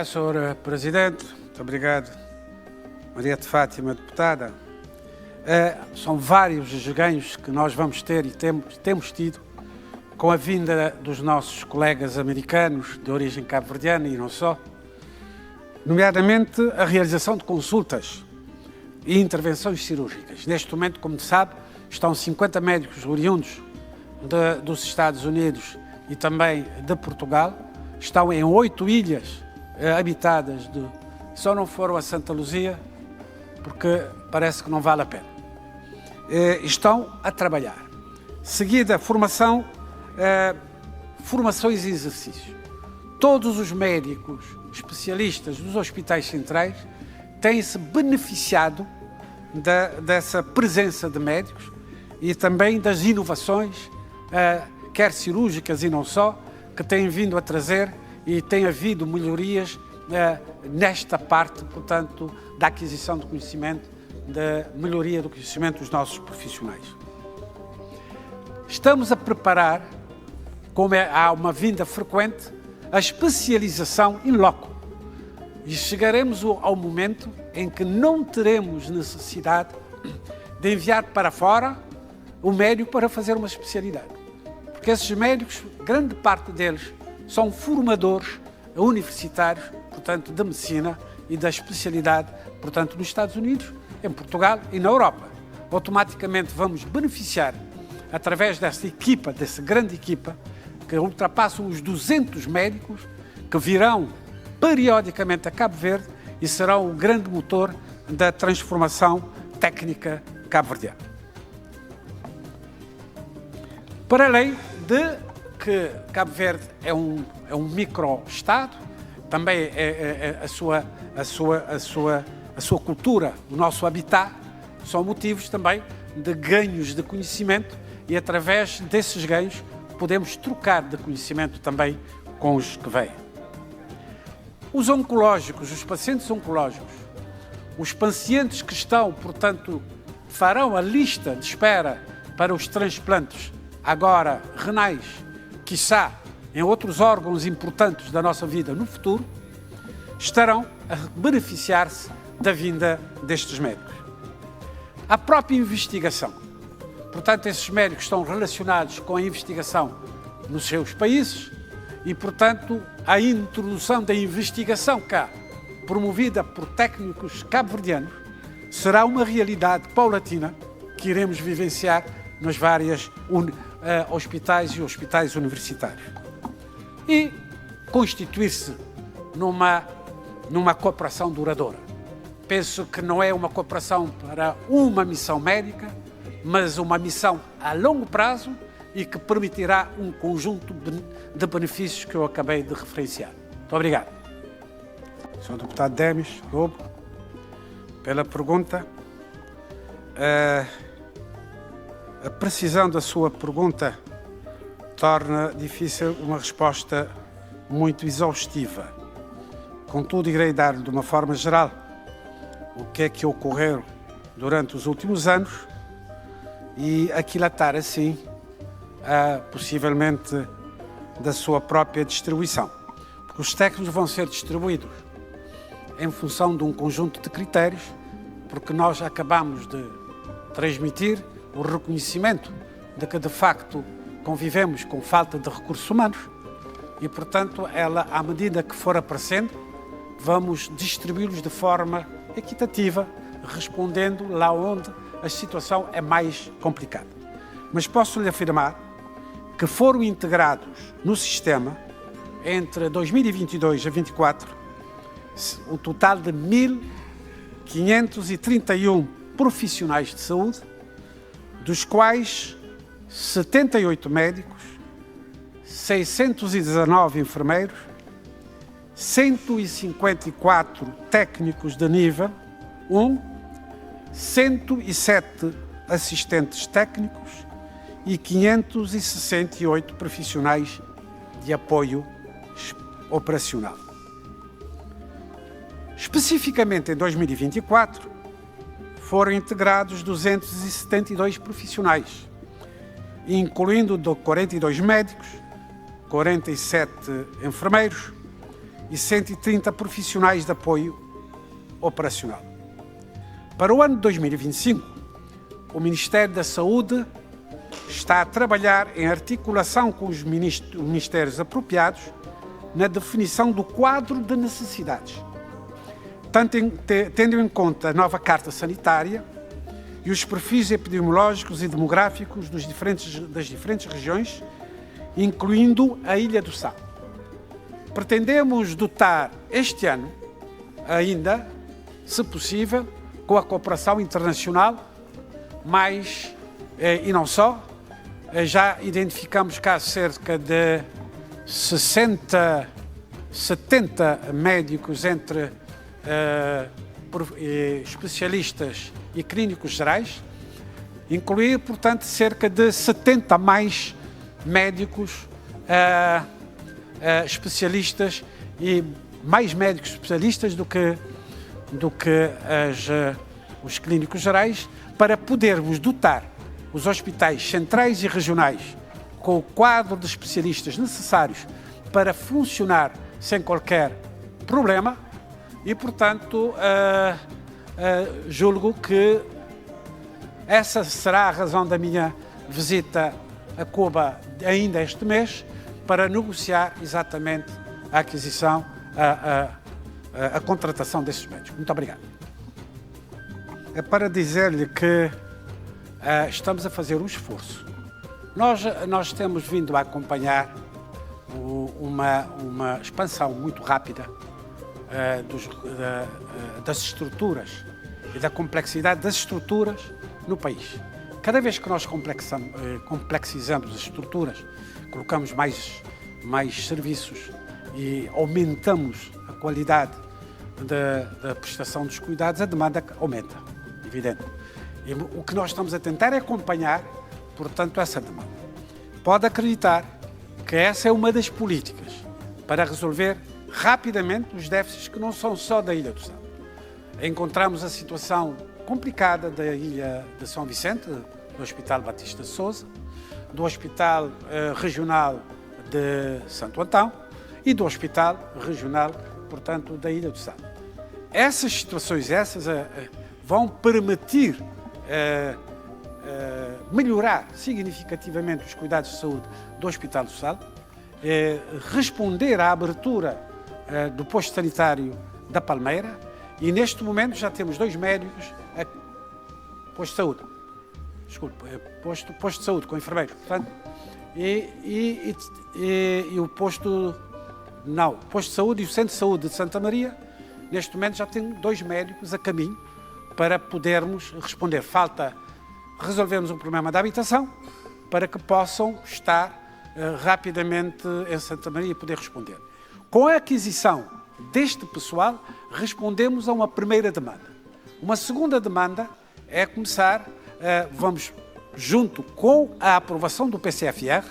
obrigado, Sr. Presidente. Muito obrigado, Maria de Fátima, deputada. São vários os ganhos que nós vamos ter e temos tido com a vinda dos nossos colegas americanos de origem cabo-verdiana e não só, nomeadamente a realização de consultas e intervenções cirúrgicas. Neste momento, como sabe, estão 50 médicos oriundos dos Estados Unidos e também de Portugal. Estão em 8 ilhas habitadas, só não foram a Santa Luzia porque parece que não vale a pena. Estão a trabalhar. Seguida, formações e exercícios. Todos os médicos especialistas dos hospitais centrais têm-se beneficiado dessa presença de médicos e também das inovações, quer cirúrgicas e não só, que têm vindo a trazer e tem havido melhorias nesta parte, portanto, da aquisição de conhecimento, da melhoria do conhecimento dos nossos profissionais. Estamos a preparar, como há uma vinda frequente, a especialização in loco. E chegaremos ao momento em que não teremos necessidade de enviar para fora o médico para fazer uma especialidade. Porque esses médicos, grande parte deles, são formadores universitários, portanto, de medicina e da especialidade, portanto, nos Estados Unidos, em Portugal e na Europa. Automaticamente vamos beneficiar, através dessa equipa, dessa grande equipa, que ultrapassam os 200 médicos, que virão periodicamente a Cabo Verde e serão o grande motor da transformação técnica cabo-verdiana. Para além de que Cabo Verde é um micro-estado, também a sua cultura, o nosso habitat, são motivos também de ganhos de conhecimento e através desses ganhos podemos trocar de conhecimento também com os que vêm. Os oncológicos, os pacientes oncológicos, os pacientes que estão, portanto, farão a lista de espera para os transplantes, agora renais, quiçá em outros órgãos importantes da nossa vida no futuro, estarão a beneficiar-se da vinda destes médicos. A própria investigação. Portanto, esses médicos estão relacionados com a investigação nos seus países e, portanto, a introdução da investigação cá, promovida por técnicos cabo-verdianos, será uma realidade paulatina que iremos vivenciar nos vários hospitais e hospitais universitários. E constituir-se numa cooperação duradoura. Penso que não é uma cooperação para uma missão médica, mas uma missão a longo prazo e que permitirá um conjunto de benefícios que eu acabei de referenciar. Muito obrigado. Sr. Deputado Demis Lobo, pela pergunta. A precisão da sua pergunta torna difícil uma resposta muito exaustiva. Contudo, irei dar-lhe de uma forma geral o que é que ocorreu durante os últimos anos e aquilatar assim possivelmente da sua própria distribuição. Porque os técnicos vão ser distribuídos em função de um conjunto de critérios, porque nós acabamos de transmitir o reconhecimento de que, de facto, convivemos com falta de recursos humanos e, portanto, à medida que for aparecendo, vamos distribuí-los de forma equitativa, respondendo lá onde a situação é mais complicada. Mas posso-lhe afirmar que foram integrados no sistema, entre 2022 a 2024, um total de 1.531 profissionais de saúde, dos quais 78 médicos, 619 enfermeiros, 154 técnicos de nível 1, 107 assistentes técnicos e 568 profissionais de apoio operacional. Especificamente em 2024, foram integrados 272 profissionais, incluindo 42 médicos, 47 enfermeiros e 130 profissionais de apoio operacional. Para o ano de 2025, o Ministério da Saúde está a trabalhar em articulação com os ministérios apropriados na definição do quadro de necessidades, tendo em conta a nova Carta Sanitária e os perfis epidemiológicos e demográficos das diferentes regiões, incluindo a Ilha do Sal. Pretendemos dotar este ano, ainda, se possível, com a cooperação internacional, e não só, já identificamos cá cerca de 70 médicos entre especialistas e clínicos gerais, incluir, portanto, cerca de 70 mais médicos especialistas e mais médicos especialistas do que os clínicos gerais, para podermos dotar os hospitais centrais e regionais com o quadro de especialistas necessários para funcionar sem qualquer problema e, portanto, julgo que essa será a razão da minha visita a Cuba ainda este mês, para negociar exatamente a aquisição, a contratação desses médicos. Muito obrigado. É para dizer-lhe que estamos a fazer um esforço. Nós temos vindo a acompanhar uma expansão muito rápida das estruturas e da complexidade das estruturas no país. Cada vez que nós complexizamos as estruturas, colocamos mais serviços e aumentamos a qualidade da prestação dos cuidados, a demanda aumenta, evidente. E o que nós estamos a tentar é acompanhar, portanto, essa demanda. Pode acreditar que essa é uma das políticas para resolver rapidamente os déficits que não são só da Ilha do Sal. Encontramos a situação complicada da Ilha de São Vicente, do Hospital Batista de Sousa, do Hospital Regional de Santo Antão e do Hospital Regional, portanto, da Ilha do Sal. Essas situações, vão permitir melhorar significativamente os cuidados de saúde do Hospital do Sal, responder à abertura do posto sanitário da Palmeira, e neste momento já temos 2 médicos, posto de saúde, posto de saúde com enfermeiros, portanto, e o posto de saúde e o centro de saúde de Santa Maria, neste momento já tem 2 médicos a caminho para podermos responder. Falta resolvermos o problema da habitação para que possam estar rapidamente em Santa Maria e poder responder. Com a aquisição deste pessoal, respondemos a uma primeira demanda. Uma segunda demanda é começar, vamos, junto com a aprovação do PCFR,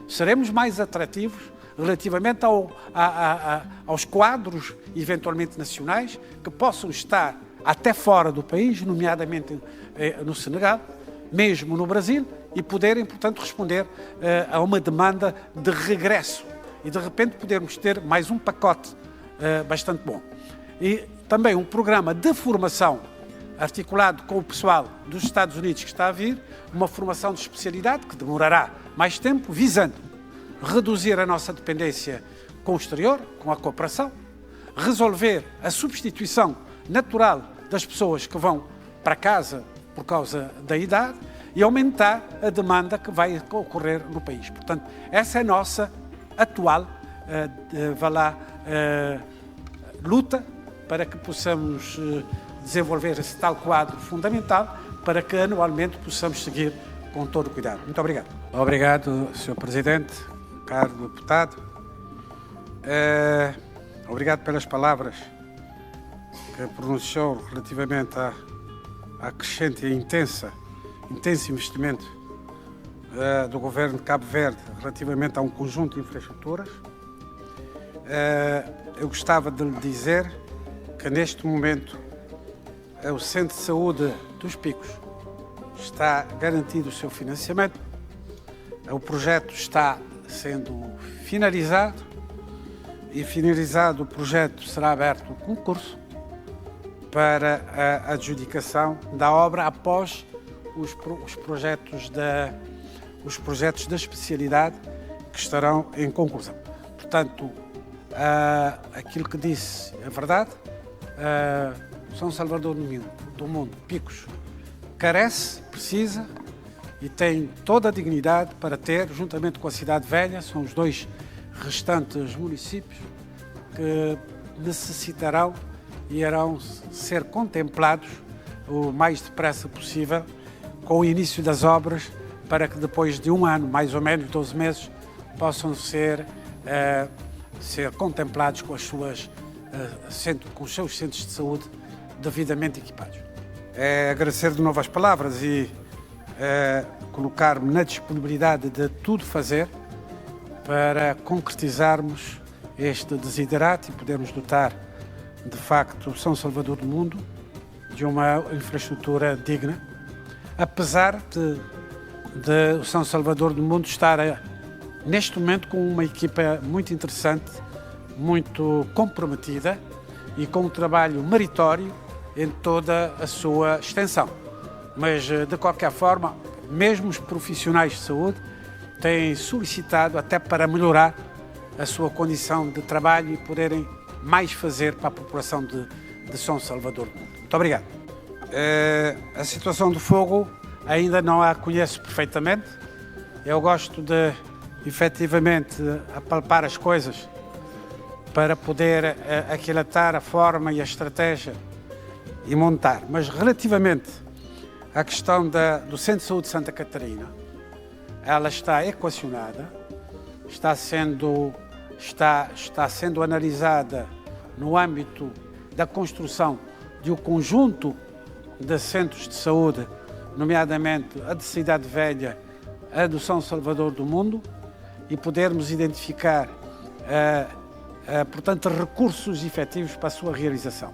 seremos mais atrativos relativamente aos quadros, eventualmente nacionais, que possam estar até fora do país, nomeadamente no Senegal, mesmo no Brasil, e poderem, portanto, responder a uma demanda de regresso. E, de repente, podermos ter mais um pacote bastante bom. E também um programa de formação articulado com o pessoal dos Estados Unidos que está a vir, uma formação de especialidade que demorará mais tempo, visando reduzir a nossa dependência com o exterior, com a cooperação, resolver a substituição natural das pessoas que vão para casa por causa da idade e aumentar a demanda que vai ocorrer no país. Portanto, essa é a nossa atual luta para que possamos desenvolver esse tal quadro fundamental para que anualmente possamos seguir com todo o cuidado. Muito obrigado. Obrigado, Sr. Presidente, caro deputado. Obrigado pelas palavras que pronunciou relativamente à crescente e intenso investimento do Governo de Cabo Verde relativamente a um conjunto de infraestruturas. Eu gostava de lhe dizer que neste momento o Centro de Saúde dos Picos está garantido o seu financiamento, o projeto está sendo finalizado e finalizado o projeto, será aberto o concurso para a adjudicação da obra após os projetos da especialidade que estarão em conclusão. Portanto, aquilo que disse é verdade. São Salvador do Mundo, Picos, carece, precisa e tem toda a dignidade para ter, juntamente com a Cidade Velha, são os dois restantes municípios que necessitarão e irão ser contemplados o mais depressa possível com o início das obras, para que depois de um ano, mais ou menos 12 meses, possam ser contemplados com os seus centros de saúde devidamente equipados. Agradecer de novo as palavras e colocar-me na disponibilidade de tudo fazer para concretizarmos este desiderato e podermos dotar, de facto, São Salvador do Mundo de uma infraestrutura digna, apesar de São Salvador do Mundo estar neste momento com uma equipa muito interessante, muito comprometida e com um trabalho meritório em toda a sua extensão. Mas, de qualquer forma, mesmo os profissionais de saúde têm solicitado até para melhorar a sua condição de trabalho e poderem mais fazer para a população de São Salvador do Mundo. Muito obrigado. A situação do fogo ainda não a conheço perfeitamente. Eu gosto de, efetivamente, apalpar as coisas para poder aquilatar a forma e a estratégia e montar. Mas relativamente à questão do Centro de Saúde de Santa Catarina, ela está equacionada, está sendo analisada no âmbito da construção de um conjunto de centros de saúde, nomeadamente a de Cidade Velha, a do São Salvador do Mundo, e podermos identificar, portanto, recursos efetivos para a sua realização.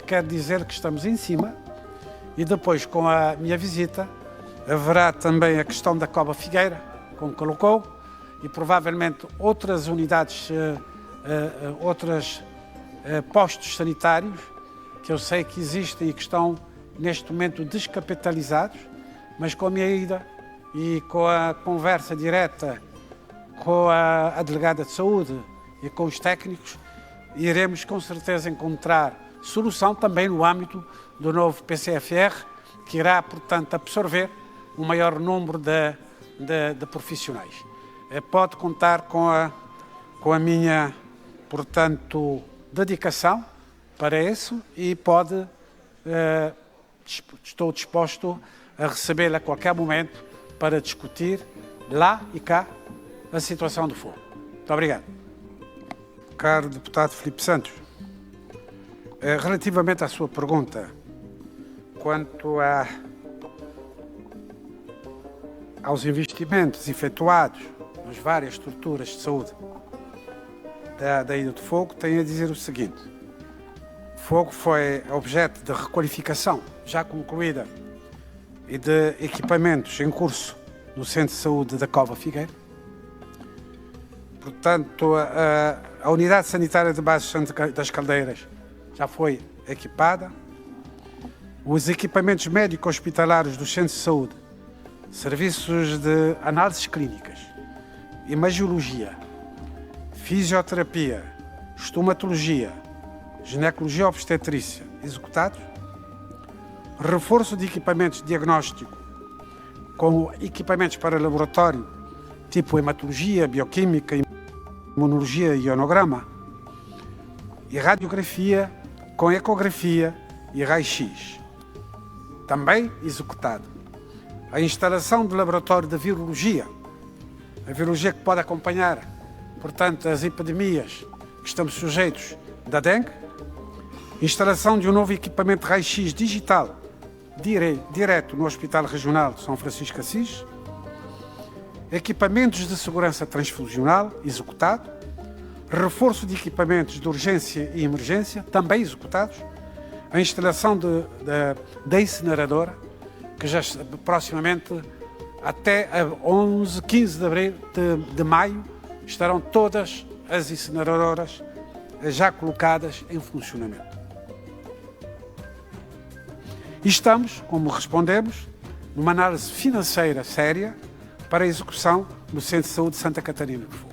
Quero dizer que estamos em cima, e depois, com a minha visita, haverá também a questão da Cova Figueira, como colocou, e provavelmente outras unidades, outros postos sanitários, que eu sei que existem e que estão neste momento descapitalizados, mas com a minha ida e com a conversa direta com a delegada de saúde e com os técnicos, iremos com certeza encontrar solução também no âmbito do novo PCFR, que irá, portanto, absorver um maior número de profissionais. Pode contar com a minha, portanto, dedicação para isso e estou disposto a recebê-la a qualquer momento para discutir lá e cá a situação do fogo. Muito obrigado. Caro deputado Filipe Santos, relativamente à sua pergunta quanto aos investimentos efetuados nas várias estruturas de saúde da Ilha do Fogo, tenho a dizer o seguinte: o Fogo foi objeto de requalificação já concluída e de equipamentos em curso no Centro de Saúde da Cova Figueira. Portanto, a Unidade Sanitária de Base das Caldeiras já foi equipada. Os equipamentos médico-hospitalares dos centros de saúde, serviços de análises clínicas, imagiologia, fisioterapia, estomatologia, ginecologia obstetrícia executados. Reforço de equipamentos de diagnóstico com equipamentos para laboratório, tipo hematologia, bioquímica, imunologia e ionograma, e radiografia com ecografia e raio-x. Também executado. A instalação do laboratório de virologia, a virologia que pode acompanhar, portanto, as epidemias que estamos sujeitos da dengue. Instalação de um novo equipamento de raio-x digital direto no Hospital Regional de São Francisco de Assis. Equipamentos de segurança transfusional, executado. Reforço de equipamentos de urgência e emergência, também executados. A instalação da incineradora, que já proximamente, até 11, 15 de maio, estarão todas as incineradoras já colocadas em funcionamento. E estamos, como respondemos, numa análise financeira séria para a execução do Centro de Saúde de Santa Catarina do Fogo.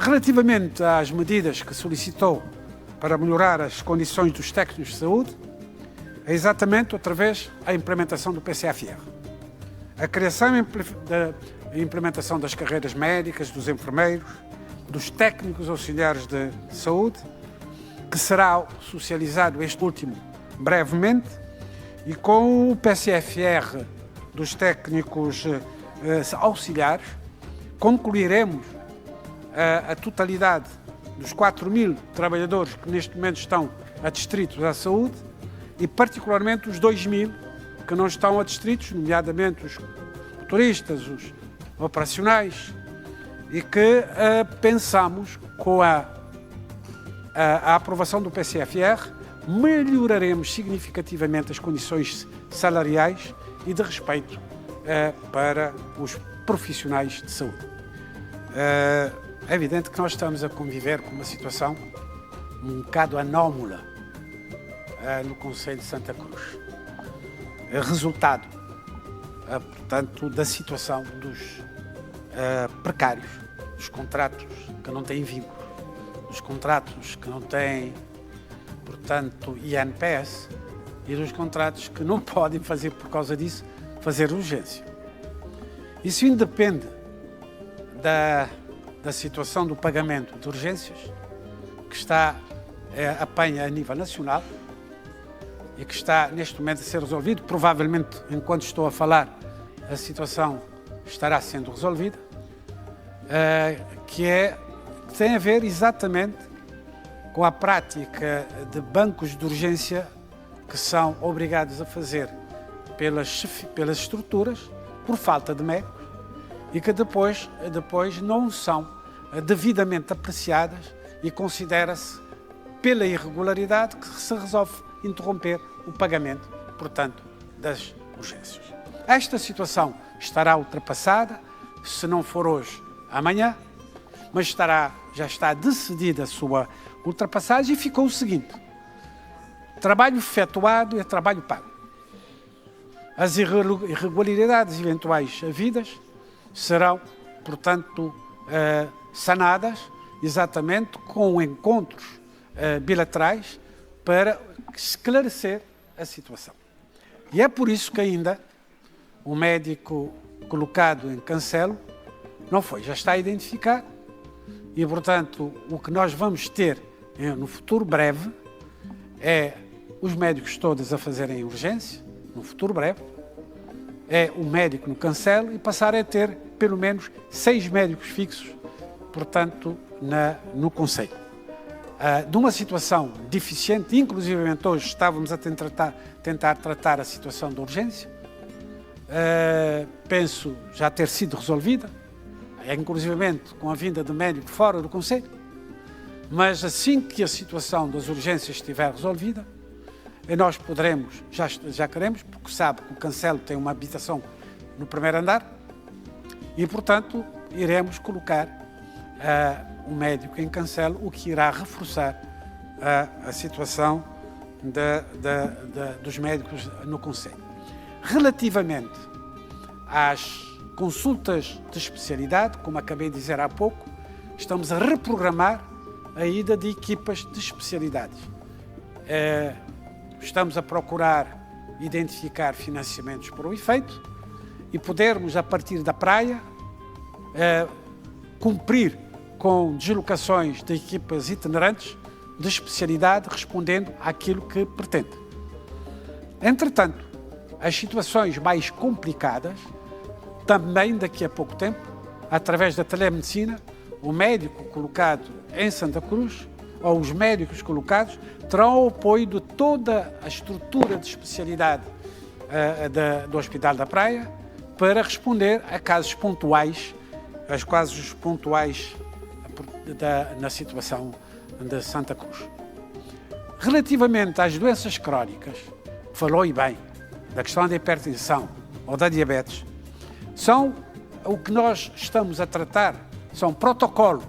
Relativamente às medidas que solicitou para melhorar as condições dos técnicos de saúde, é exatamente através da implementação do PCFR. A criação e implementação das carreiras médicas, dos enfermeiros, dos técnicos auxiliares de saúde, que será socializado este último brevemente, e com o PCFR dos técnicos auxiliares, concluiremos a totalidade dos 4.000 trabalhadores que neste momento estão adstritos à saúde e particularmente os 2.000 que não estão adstritos, nomeadamente os motoristas, os operacionais, e que pensamos com a aprovação do PCFR melhoraremos significativamente as condições salariais e de respeito para os profissionais de saúde. É evidente que nós estamos a conviver com uma situação um bocado anómala no Concelho de Santa Cruz. Resultado, portanto, da situação dos precários, dos contratos que não têm vínculo, dos contratos que não têm, portanto, INPS e dos contratos que não podem fazer, por causa disso, fazer urgência. Isso independe da situação do pagamento de urgências, que está apanha a nível nacional e que está neste momento a ser resolvido. Provavelmente, enquanto estou a falar, a situação estará sendo resolvida, que tem a ver exatamente com a prática de bancos de urgência que são obrigados a fazer pelas estruturas por falta de médicos e que depois não são devidamente apreciadas e considera-se pela irregularidade que se resolve interromper o pagamento, portanto, das urgências. Esta situação estará ultrapassada, se não for hoje, amanhã, mas já está decidida a sua ultrapassagem e ficou o seguinte: trabalho efetuado e trabalho pago. As irregularidades eventuais havidas serão, portanto, sanadas exatamente com encontros bilaterais para esclarecer a situação. E é por isso que ainda o médico colocado em cancelo não foi, já está identificado e, portanto, o que nós vamos ter no futuro breve é os médicos todos a fazerem urgência, no futuro breve, é o médico no cancelo e passar a ter pelo menos 6 médicos fixos, portanto, no Concelho. De uma situação deficiente, inclusivamente hoje estávamos a tentar tratar a situação de urgência, penso já ter sido resolvida, inclusivamente com a vinda de médico fora do Concelho, mas assim que a situação das urgências estiver resolvida, nós poderemos, já queremos, porque sabe que o cancelo tem uma habitação no primeiro andar e, portanto, iremos colocar um médico em cancelo, o que irá reforçar a situação dos médicos no Concelho. Relativamente às consultas de especialidade, como acabei de dizer há pouco, estamos a reprogramar a ida de equipas de especialidades. Estamos a procurar identificar financiamentos para o efeito e podermos, a partir da praia, cumprir com deslocações de equipas itinerantes de especialidade, respondendo àquilo que pretende. Entretanto, as situações mais complicadas, também daqui a pouco tempo, através da telemedicina, o médico colocado em Santa Cruz, ou os médicos colocados, terão o apoio de toda a estrutura de especialidade do Hospital da Praia para responder a casos pontuais, na situação de Santa Cruz. Relativamente às doenças crónicas, falou e bem, da questão da hipertensão ou da diabetes, são o que nós estamos a tratar são protocolos.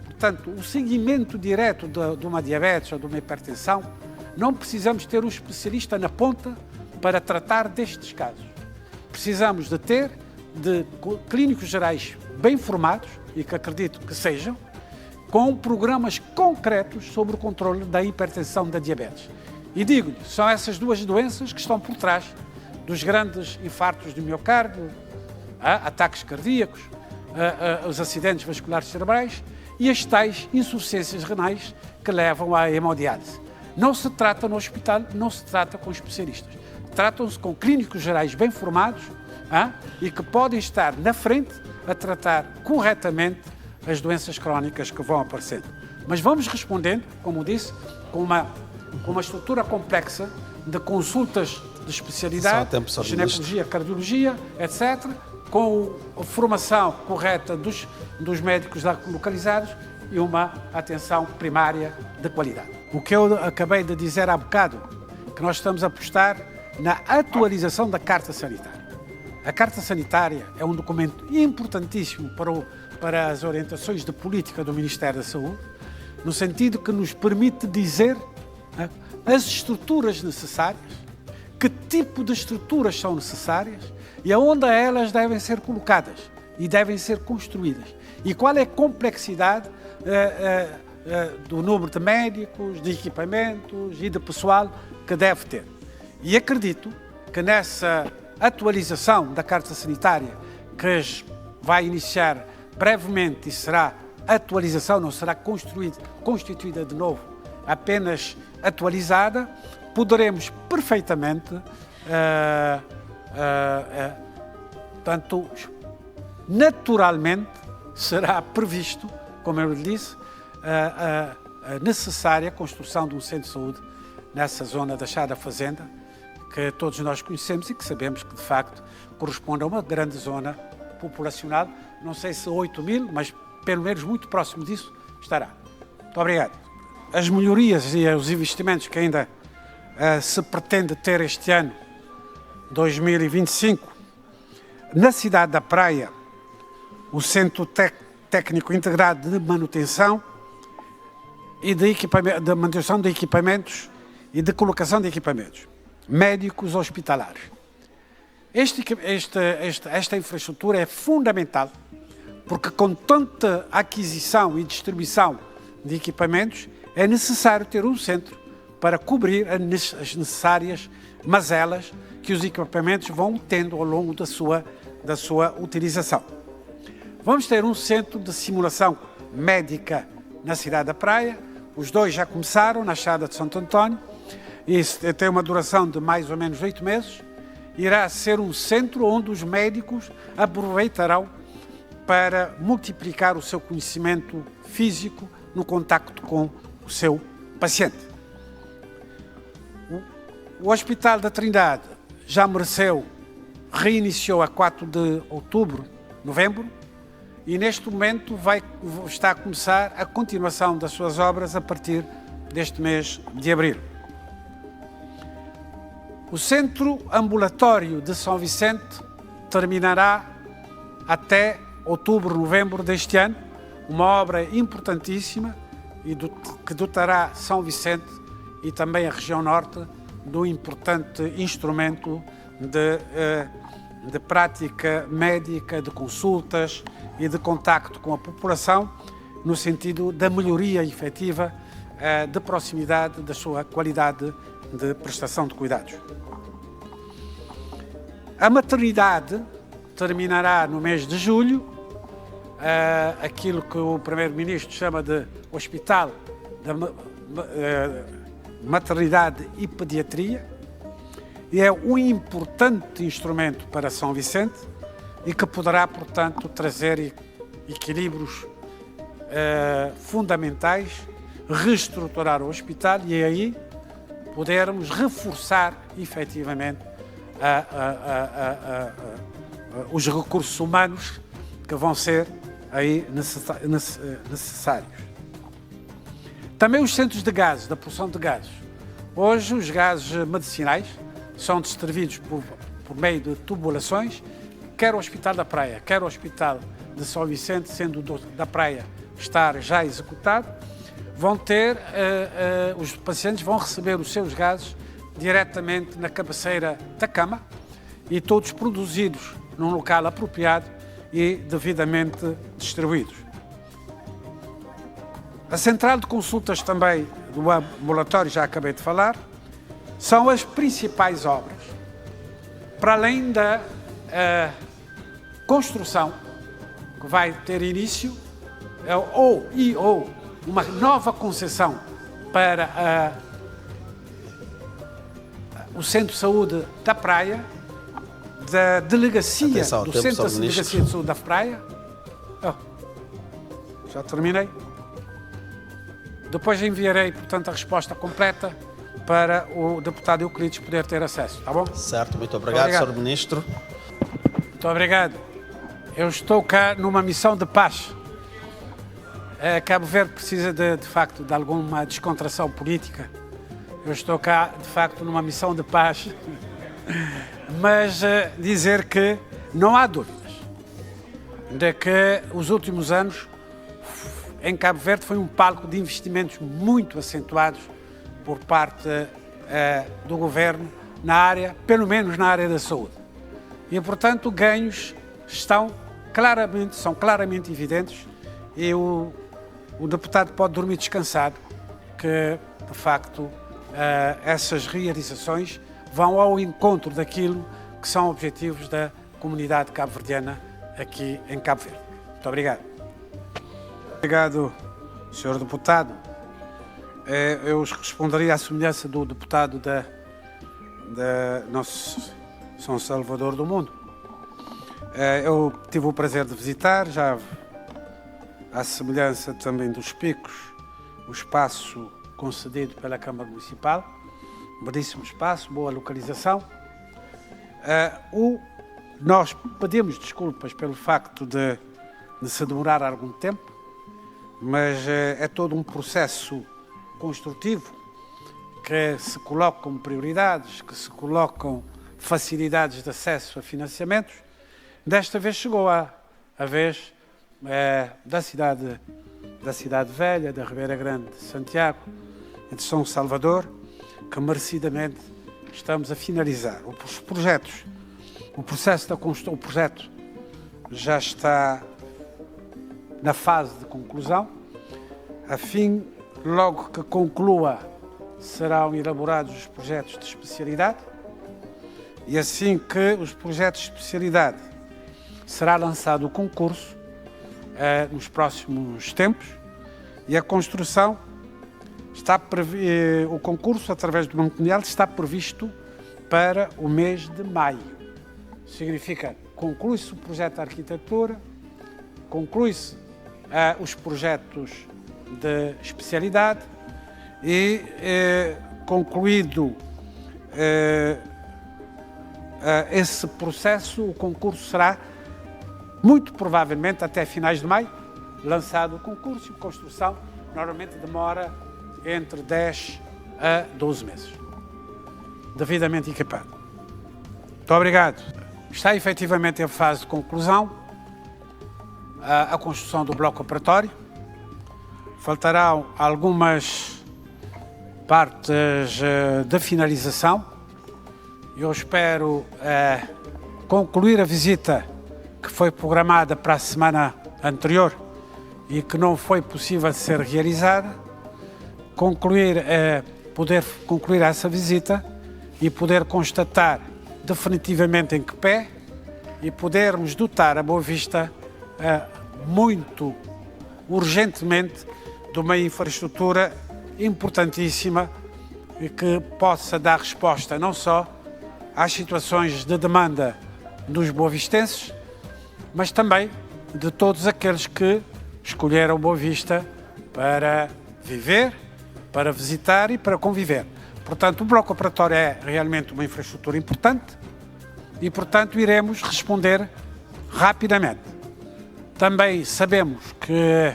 Portanto, o seguimento direto de uma diabetes ou de uma hipertensão, não precisamos ter um especialista na ponta para tratar destes casos. Precisamos de ter de clínicos gerais bem formados, e que acredito que sejam, com programas concretos sobre o controle da hipertensão e da diabetes. E digo-lhe, são essas duas doenças que estão por trás dos grandes infartos do miocárdio, ataques cardíacos, os acidentes vasculares cerebrais e as tais insuficiências renais que levam à hemodiálise. Não se trata no hospital, não se trata com especialistas. Tratam-se com clínicos gerais bem formados e que podem estar na frente a tratar corretamente as doenças crónicas que vão aparecendo. Mas vamos respondendo, como disse, com uma estrutura complexa de consultas de especialidade, ginecologia, cardiologia, etc., com a formação correta dos médicos localizados e uma atenção primária de qualidade. O que eu acabei de dizer há bocado, que nós estamos a apostar na atualização da Carta Sanitária. A Carta Sanitária é um documento importantíssimo para as orientações de política do Ministério da Saúde, no sentido que nos permite dizer as estruturas necessárias, que tipo de estruturas são necessárias e aonde elas devem ser colocadas e devem ser construídas. E qual é a complexidade do número de médicos, de equipamentos e de pessoal que deve ter. E acredito que nessa atualização da Carta Sanitária, que vai iniciar brevemente e será atualização, não será constituída de novo, apenas atualizada, poderemos perfeitamente, portanto, naturalmente será previsto, como eu lhe disse, a necessária construção de um centro de saúde nessa zona da Chá da Fazenda, que todos nós conhecemos e que sabemos que, de facto, corresponde a uma grande zona populacional, não sei se 8.000, mas pelo menos muito próximo disso estará. Muito obrigado. As melhorias e os investimentos que ainda se pretende ter este ano, 2025, na cidade da Praia, o Centro Técnico Integrado de Manutenção e de manutenção de equipamentos e de colocação de equipamentos médicos hospitalares. Esta infraestrutura é fundamental, porque com tanta aquisição e distribuição de equipamentos, é necessário ter um centro para cobrir as necessárias mazelas que os equipamentos vão tendo ao longo da sua utilização. Vamos ter um centro de simulação médica na cidade da Praia, os dois já começaram na Chada de Santo António, isso tem uma duração de mais ou menos 8 meses, irá ser um centro onde os médicos aproveitarão para multiplicar o seu conhecimento físico no contacto com o seu paciente. O Hospital da Trindade já reiniciou a 4 de novembro, e neste momento está a começar a continuação das suas obras a partir deste mês de abril. O Centro Ambulatório de São Vicente terminará até novembro deste ano, uma obra importantíssima e que dotará São Vicente e também a região norte do importante instrumento de prática médica, de consultas e de contacto com a população, no sentido da melhoria efetiva de proximidade da sua qualidade de prestação de cuidados. A maternidade terminará no mês de julho, aquilo que o Primeiro-Ministro chama de Hospital da Maternidade e Pediatria, e é um importante instrumento para São Vicente e que poderá, portanto, trazer equilíbrios fundamentais, reestruturar o hospital e aí podermos reforçar efetivamente os recursos humanos que vão ser aí necessários. Também os centros de gases, da produção de gases. Hoje os gases medicinais são distribuídos por meio de tubulações, quer o Hospital da Praia, quer o Hospital de São Vicente, sendo da Praia estar já executado, vão ter, os pacientes vão receber os seus gases diretamente na cabeceira da cama e todos produzidos num local apropriado e devidamente distribuídos. A central de consultas também do ambulatório, já acabei de falar, são as principais obras, para além da construção que vai ter início ou uma nova concessão para o Centro de Saúde da Praia, da delegacia, Atenção, do Centro de Delegacia de Saúde da Praia. Já terminei. Depois enviarei, portanto, a resposta completa para o deputado Euclides poder ter acesso, tá bom? Certo, muito obrigado, Sr. Ministro. Muito obrigado. Eu estou cá numa missão de paz. Cabo Verde precisa, de facto, de alguma descontração política. Eu estou cá, de facto, numa missão de paz. Mas dizer que não há dúvidas de que os últimos anos em Cabo Verde foi um palco de investimentos muito acentuados por parte do governo na área, pelo menos na área da saúde. E, portanto, ganhos são claramente evidentes e o deputado pode dormir descansado que, de facto, essas realizações vão ao encontro daquilo que são objetivos da comunidade cabo-verdiana aqui em Cabo Verde. Muito obrigado. Obrigado, Sr. Deputado. Eu responderia à semelhança do deputado da nosso São Salvador do Mundo. Eu tive o prazer de visitar, já à semelhança também dos Picos, o espaço concedido pela Câmara Municipal. Belíssimo espaço, boa localização. Nós pedimos desculpas pelo facto de se demorar algum tempo, mas é todo um processo construtivo que se colocam prioridades, que se colocam facilidades de acesso a financiamentos. Desta vez chegou a vez da cidade velha, da Ribeira Grande de Santiago e de São Salvador, que merecidamente estamos a finalizar. Os projetos, o processo da construção, o projeto já está na fase de conclusão. A fim, logo que conclua, serão elaborados os projetos de especialidade e assim que os projetos de especialidade será lançado o concurso nos próximos tempos e a construção o concurso através do Banco Mundial está previsto para o mês de maio. Significa, conclui-se o projeto de arquitetura, conclui-se os projetos de especialidade e, concluído esse processo, o concurso será, muito provavelmente, até finais de maio, lançado o concurso e a construção normalmente demora entre 10 a 12 meses. Devidamente equipado. Muito obrigado. Está efetivamente em fase de conclusão a construção do bloco operatório. Faltarão algumas partes de finalização. Eu espero concluir a visita que foi programada para a semana anterior e que não foi possível ser realizada, poder concluir essa visita e poder constatar definitivamente em que pé e podermos dotar a Boa Vista muito urgentemente de uma infraestrutura importantíssima e que possa dar resposta não só às situações de demanda dos boavistenses, mas também de todos aqueles que escolheram Boa Vista para viver, para visitar e para conviver. Portanto, o bloco operatório é realmente uma infraestrutura importante e, portanto, iremos responder rapidamente. Também sabemos que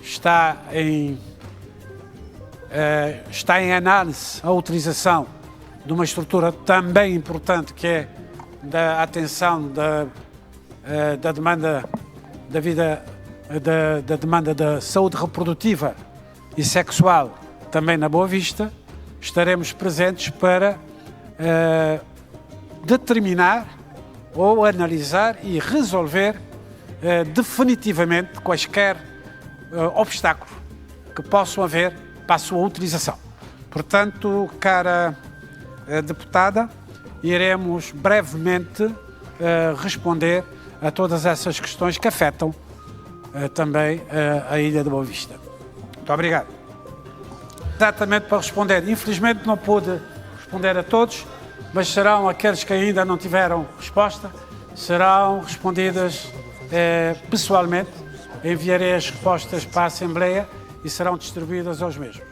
está em análise a utilização de uma estrutura também importante que é da atenção da demanda da demanda da saúde reprodutiva e sexual também na Boa Vista, estaremos presentes para determinar ou analisar e resolver definitivamente quaisquer obstáculos que possam haver para a sua utilização. Portanto, cara deputada, iremos brevemente responder a todas essas questões que afetam também a Ilha de Boa Vista. Muito obrigado. Exatamente para responder. Infelizmente não pude responder a todos, mas serão aqueles que ainda não tiveram resposta, serão respondidas pessoalmente. Enviarei as respostas para a Assembleia e serão distribuídas aos mesmos.